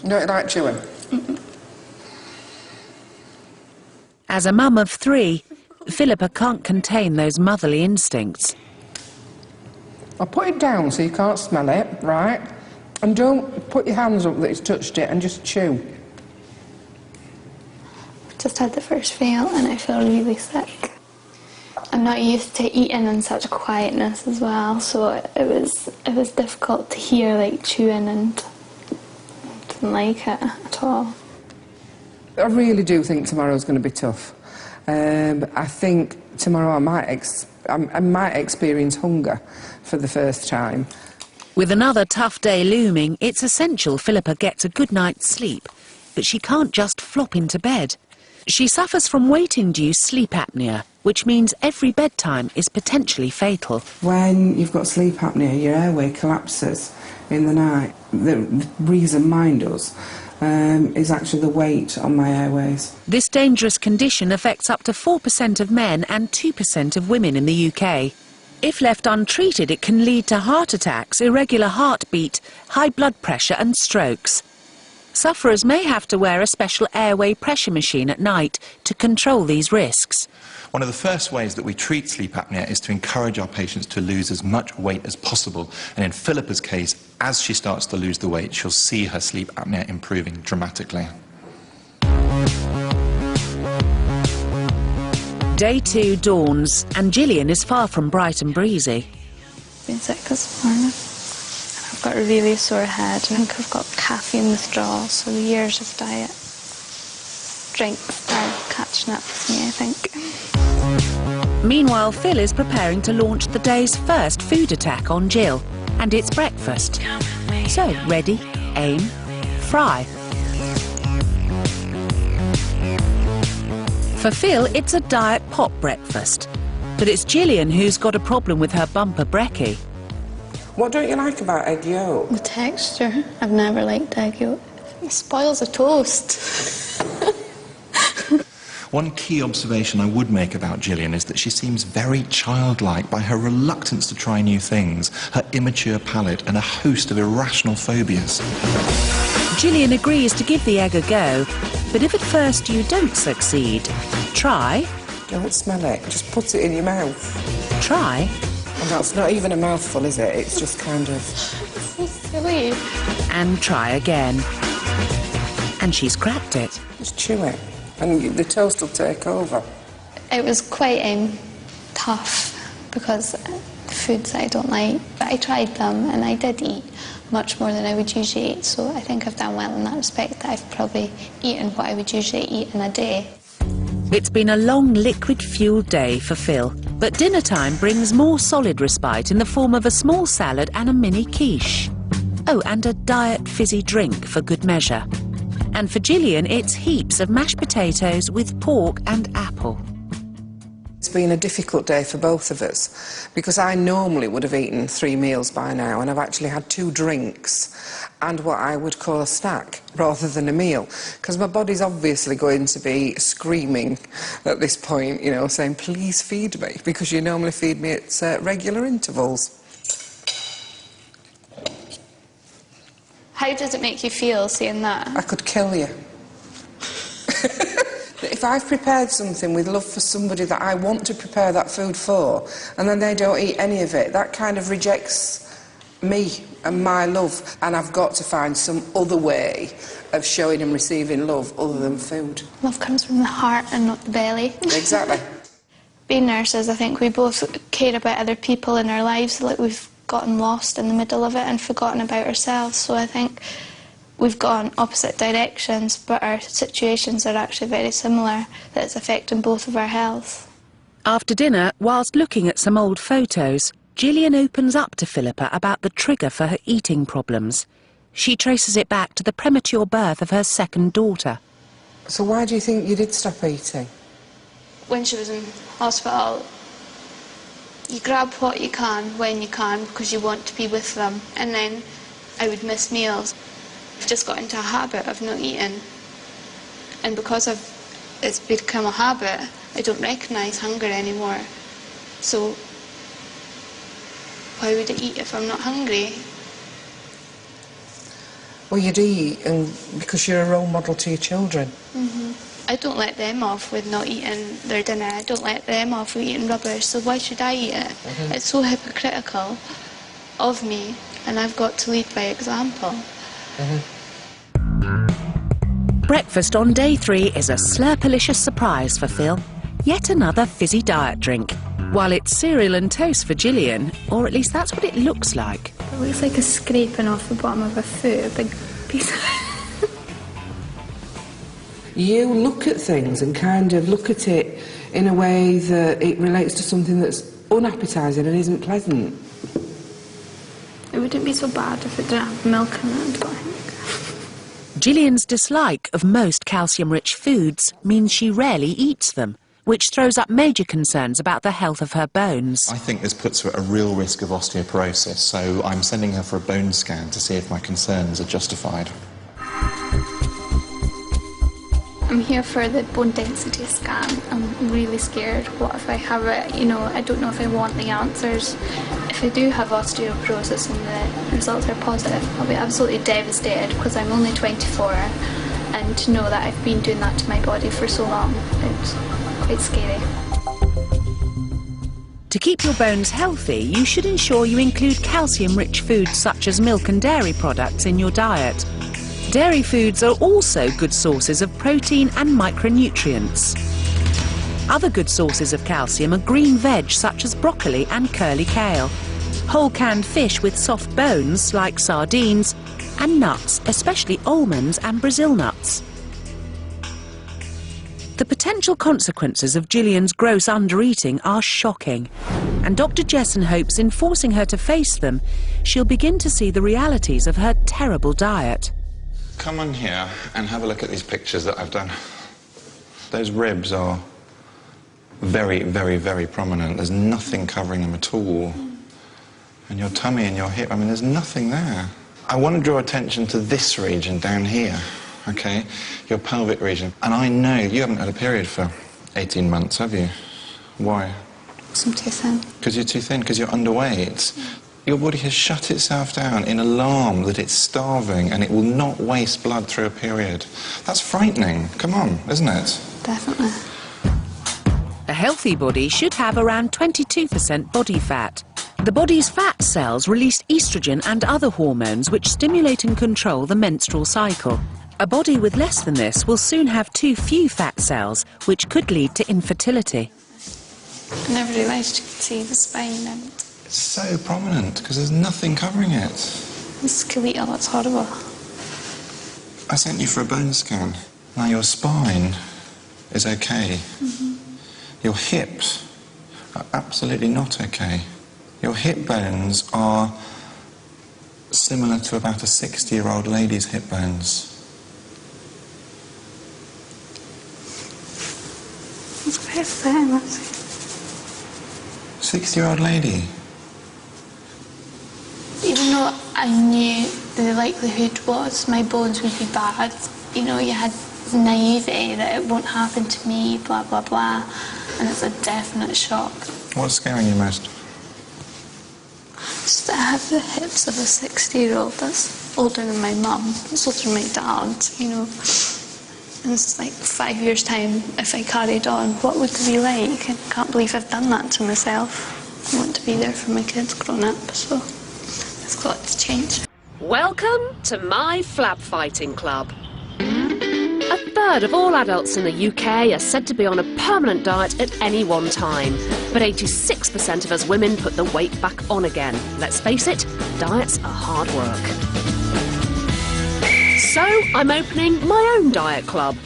Don't you like chewing? As a mum of 3, Philippa can't contain those motherly instincts. I'll put it down so you can't smell it, right? And don't put your hands up that it's touched it and just chew. Just had the first meal and I feel really sick. I'm not used to eating in such quietness as well, so it was difficult to hear like chewing, and I didn't like it at all. I really do think tomorrow's going to be tough. I think tomorrow I might experience hunger for the first time. With another tough day looming, it's essential Philippa gets a good night's sleep, but she can't just flop into bed. She suffers from weight-induced sleep apnea, which means every bedtime is potentially fatal. When you've got sleep apnea, your airway collapses in the night. The reason mine does is actually the weight on my airways. This dangerous condition affects up to 4% of men and 2% of women in the UK. If left untreated, it can lead to heart attacks, irregular heartbeat, high blood pressure and strokes. Sufferers may have to wear a special airway pressure machine at night to control these risks. One of the first ways that we treat sleep apnea is to encourage our patients to lose as much weight as possible. And in Philippa's case, as she starts to lose the weight, she'll see her sleep apnea improving dramatically. Day 2 dawns, and Gillian is far from bright and breezy. Been sick this morning. I've got a really sore head. I think I've got caffeine withdrawal, so the years of diet, drinks are catching up with me, I think. Meanwhile, Phil is preparing to launch the day's first food attack on Jill, and it's breakfast. So, ready, aim, fry. For Phil, it's a diet pop breakfast, but it's Gillian who's got a problem with her bumper brekkie. What don't you like about egg yolk? The texture. I've never liked egg yolk. It spoils a toast. One key observation I would make about Gillian is that she seems very childlike by her reluctance to try new things, her immature palate and a host of irrational phobias. Gillian agrees to give the egg a go, but if at first you don't succeed, try. Don't smell it, just put it in your mouth. Try. And that's not even a mouthful, is it? It's just kind of... So silly. And try again. And she's cracked it. Just chew it, and the toast will take over. It was quite tough because the foods I don't like, but I tried them and I did eat much more than I would usually eat, so I think I've done well in that respect, that I've probably eaten what I would usually eat in a day. It's been a long liquid-fueled day for Phil, but dinner time brings more solid respite in the form of a small salad and a mini quiche. Oh, and a diet fizzy drink for good measure. And for Gillian, it's heaps of mashed potatoes with pork and apple. It's been a difficult day for both of us, because I normally would have eaten 3 meals by now, and I've actually had 2 drinks and what I would call a snack rather than a meal, because my body's obviously going to be screaming at this point, you know, saying, please feed me, because you normally feed me at regular intervals. How does it make you feel seeing that? I could kill you. If I've prepared something with love for somebody that I want to prepare that food for, and then they don't eat any of it, that kind of rejects me and my love, and I've got to find some other way of showing and receiving love other than food. Love comes from the heart and not the belly. Exactly. Being nurses, I think we both care about other people in our lives, like we've gotten lost in the middle of it and forgotten about ourselves, so I think we've gone opposite directions, but our situations are actually very similar, that it's affecting both of our health. After dinner, whilst looking at some old photos, Gillian opens up to Philippa about the trigger for her eating problems. She traces it back to the premature birth of her second daughter. So why do you think you did stop eating? When she was in hospital, you grab what you can when you can because you want to be with them, and then I would miss meals. I've just got into a habit of not eating, and because it's become a habit, I don't recognise hunger anymore. So why would I eat if I'm not hungry? Well, you'd eat and because you're a role model to your children. I don't let them off with not eating their dinner. I don't let them off with eating rubbish, so why should I eat it? It's so hypocritical of me, and I've got to lead by example. Breakfast on day 3 is a slurpalicious surprise for Phil. Yet another fizzy diet drink. While it's cereal and toast for Gillian, or at least that's what it looks like. It looks like a scraping off the bottom of a foot, a big piece of... You look at things and kind of look at it in a way that it relates to something that's unappetising and isn't pleasant. It wouldn't be so bad if it didn't have milk in it, I think. Gillian's dislike of most calcium-rich foods means she rarely eats them, which throws up major concerns about the health of her bones. I think this puts her at a real risk of osteoporosis, so I'm sending her for a bone scan to see if my concerns are justified. I'm here for the bone density scan. I'm really scared. What if I have it? You know, I don't know if I want the answers. If I do have osteoporosis and the results are positive, I'll be absolutely devastated because I'm only 24, and to know that I've been doing that to my body for so long, it's quite scary. To keep your bones healthy, you should ensure you include calcium-rich foods such as milk and dairy products in your diet. Dairy foods are also good sources of protein and micronutrients. Other good sources of calcium are green veg such as broccoli and curly kale, whole canned fish with soft bones like sardines, and nuts, especially almonds and Brazil nuts. The potential consequences of Gillian's gross undereating are shocking, and Dr. Jessen hopes in forcing her to face them, she'll begin to see the realities of her terrible diet. Come on here and have a look at these pictures that I've done. Those ribs are very, very, very prominent. There's nothing covering them at all. And your tummy and your hip, I mean, there's nothing there. I want to draw attention to this region down here, okay? Your pelvic region. And I know you haven't had a period for 18 months, have you? Why? Because I'm too thin. Because you're too thin, because you're underweight. Your body has shut itself down in alarm that it's starving and it will not waste blood through a period. That's frightening. Come on, isn't it? Definitely. A healthy body should have around 22% body fat. The body's fat cells release estrogen and other hormones which stimulate and control the menstrual cycle. A body with less than this will soon have too few fat cells, which could lead to infertility. I never realised you could see the spine and... It's so prominent because there's nothing covering it. the skeletal, that's horrible. I sent you for a bone scan. Now your spine is okay. Your hips are absolutely not okay. Your hip bones are similar to about a 60-year-old lady's hip bones. That's quite thin, that's it. 60-year-old lady. Even though I knew the likelihood was my bones would be bad, you know, you had naivety that it won't happen to me, blah, blah, blah, and it's a definite shock. What's scaring you most? Just to have the hips of a 60-year-old that's older than my mum, that's older than my dad, you know. And it's like 5 years' time, if I carried on, what would it be like? I can't believe I've done that to myself. I want to be there for my kids growing up, so it's got to change. Welcome to my Flab Fighting Club. A third of all adults in the UK are said to be on a permanent diet at any one time, but 86% of us women put the weight back on again. Let's face it, diets are hard work. So I'm opening my own diet club.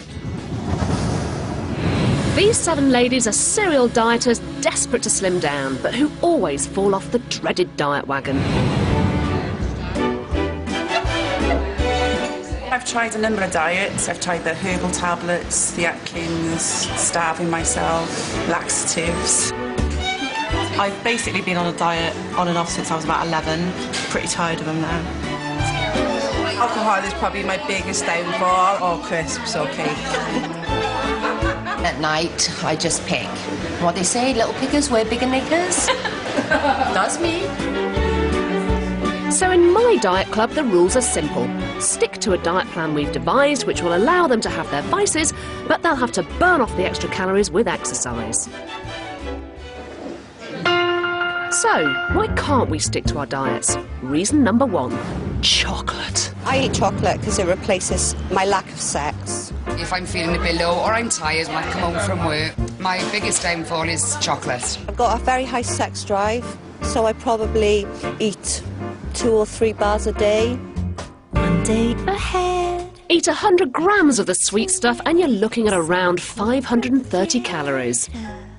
These 7 ladies are serial dieters desperate to slim down, but who always fall off the dreaded diet wagon. I've tried a number of diets. I've tried the herbal tablets, the Atkins, starving myself, laxatives. I've basically been on a diet on and off since I was about 11. Pretty tired of them now. Alcohol is probably my biggest downfall, or crisps or cake. At night, I just pick. What they say, little pickers wear bigger knickers. That's me. So in my diet club, the rules are simple. Stick to a diet plan we've devised, which will allow them to have their vices, but they'll have to burn off the extra calories with exercise. So, why can't we stick to our diets? Reason number 1, chocolate. I eat chocolate because it replaces my lack of sex. If I'm feeling a bit low or I'm tired when I come home from work, my biggest downfall is chocolate. I've got a very high sex drive, so I probably eat 2 or 3 bars a day. One day ahead. Eat 100 grams of the sweet stuff and you're looking at around 530 calories.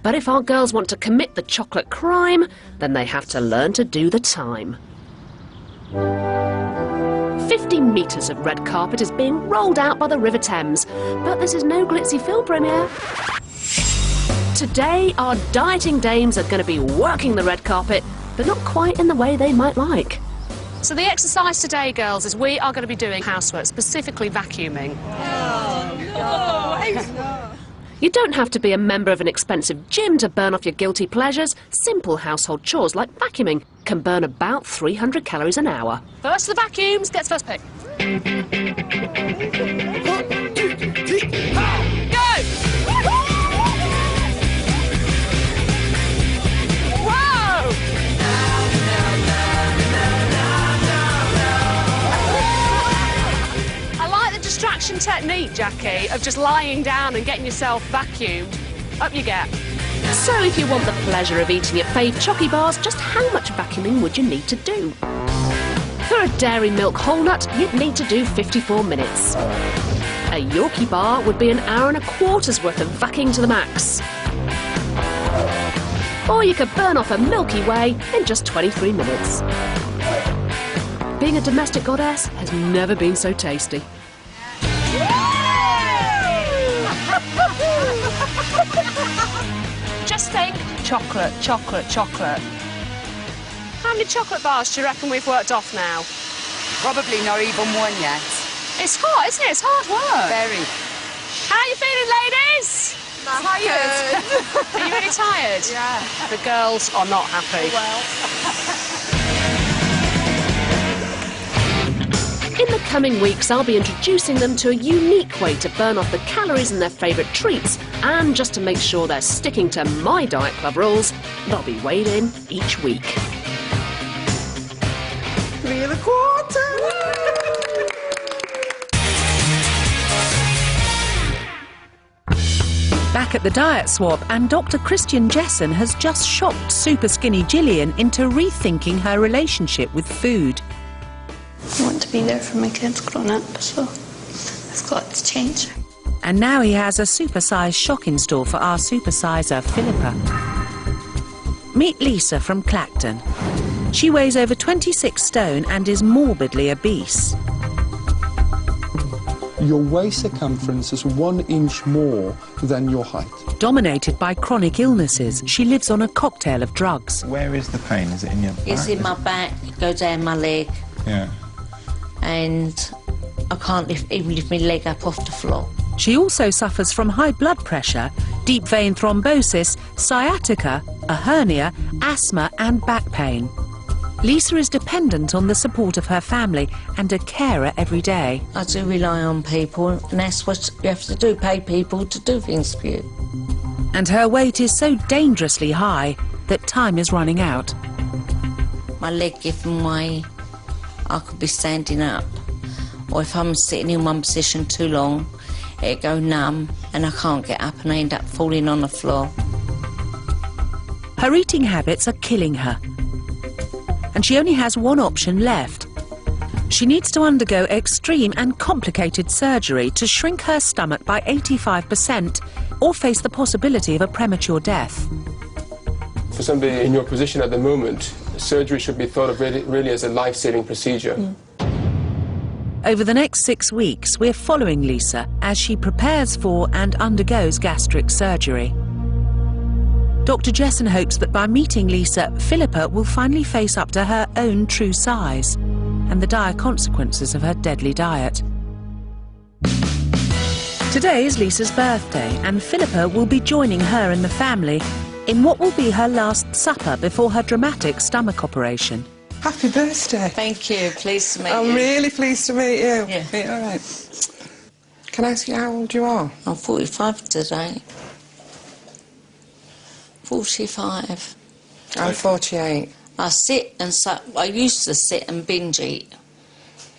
But if our girls want to commit the chocolate crime, then they have to learn to do the time. 50 metres of red carpet is being rolled out by the River Thames, but this is no glitzy film premiere. Today, our dieting dames are going to be working the red carpet, but not quite in the way they might like. So the exercise today, girls, is we are going to be doing housework, specifically vacuuming. No. You don't have to be a member of an expensive gym to burn off your guilty pleasures. Simple household chores like vacuuming can burn about 300 calories an hour. First of the vacuums gets first pick. Go! Whoa! I like the distraction technique, Jackie, of just lying down and getting yourself vacuumed. Up you get. So if you want the pleasure of eating your fave chocky bars, just how much vacuuming would you need to do? For a dairy milk whole nut, you'd need to do 54 minutes. A Yorkie bar would be 1 hour and a quarter's worth of vacuuming to the max. Or you could burn off a Milky Way in just 23 minutes. Being a domestic goddess has never been so tasty. Just think, chocolate, chocolate, chocolate. How many chocolate bars do you reckon we've worked off now? Probably not even 1 yet. It's hot, isn't it? It's hard work. Very. How are you feeling, ladies? Tired. Are you really tired? Yeah. The girls are not happy. In the coming weeks, I'll be introducing them to a unique way to burn off the calories in their favourite treats, and just to make sure they're sticking to my diet club rules, they'll be weighed in each week. 3 1/4. Back at the diet swap, and Dr. Christian Jessen has just shocked super skinny Gillian into rethinking her relationship with food. I want to be there for my kids growing up, so I've got to change. And now he has a supersize shock in store for our supersizer, Philippa. Meet Lisa from Clacton. She weighs over 26 stone and is morbidly obese. Your waist circumference is 1 inch more than your height. Dominated by chronic illnesses, she lives on a cocktail of drugs. Where is the pain? Is it in your back? It's in my back, it goes down my leg. Yeah. And I can't even lift my leg up off the floor. She also suffers from high blood pressure, deep vein thrombosis, sciatica, a hernia, asthma and back pain. Lisa is dependent on the support of her family and a carer every day. I do rely on people, and that's what you have to do, pay people to do things for you. And her weight is so dangerously high that time is running out. My leg giving way, I could be standing up. Or if I'm sitting in one position too long, it go numb and I can't get up and I end up falling on the floor. Her eating habits are killing her. And she only has one option left. She needs to undergo extreme and complicated surgery to shrink her stomach by 85% or face the possibility of a premature death. For somebody in your position at the moment, surgery should be thought of really as a life-saving procedure. Over the next 6 weeks, we're following Lisa as she prepares for and undergoes gastric surgery. Dr. Jessen hopes that by meeting Lisa, Philippa will finally face up to her own true size and the dire consequences of her deadly diet. Today is Lisa's birthday, and Philippa will be joining her and the family in what will be her last supper before her dramatic stomach operation. Happy birthday. Thank you. Pleased to meet you. I'm really pleased to meet you. Yeah. All right. Can I ask you how old you are? I'm 45 today. 45. I'm 48. I sit and I used to sit and binge eat.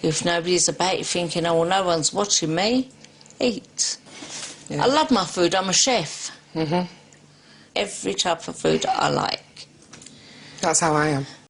If nobody's about, thinking, oh, well, no one's watching me, eat. Yeah. I love my food. I'm a chef. Every type of food I like. That's how I am.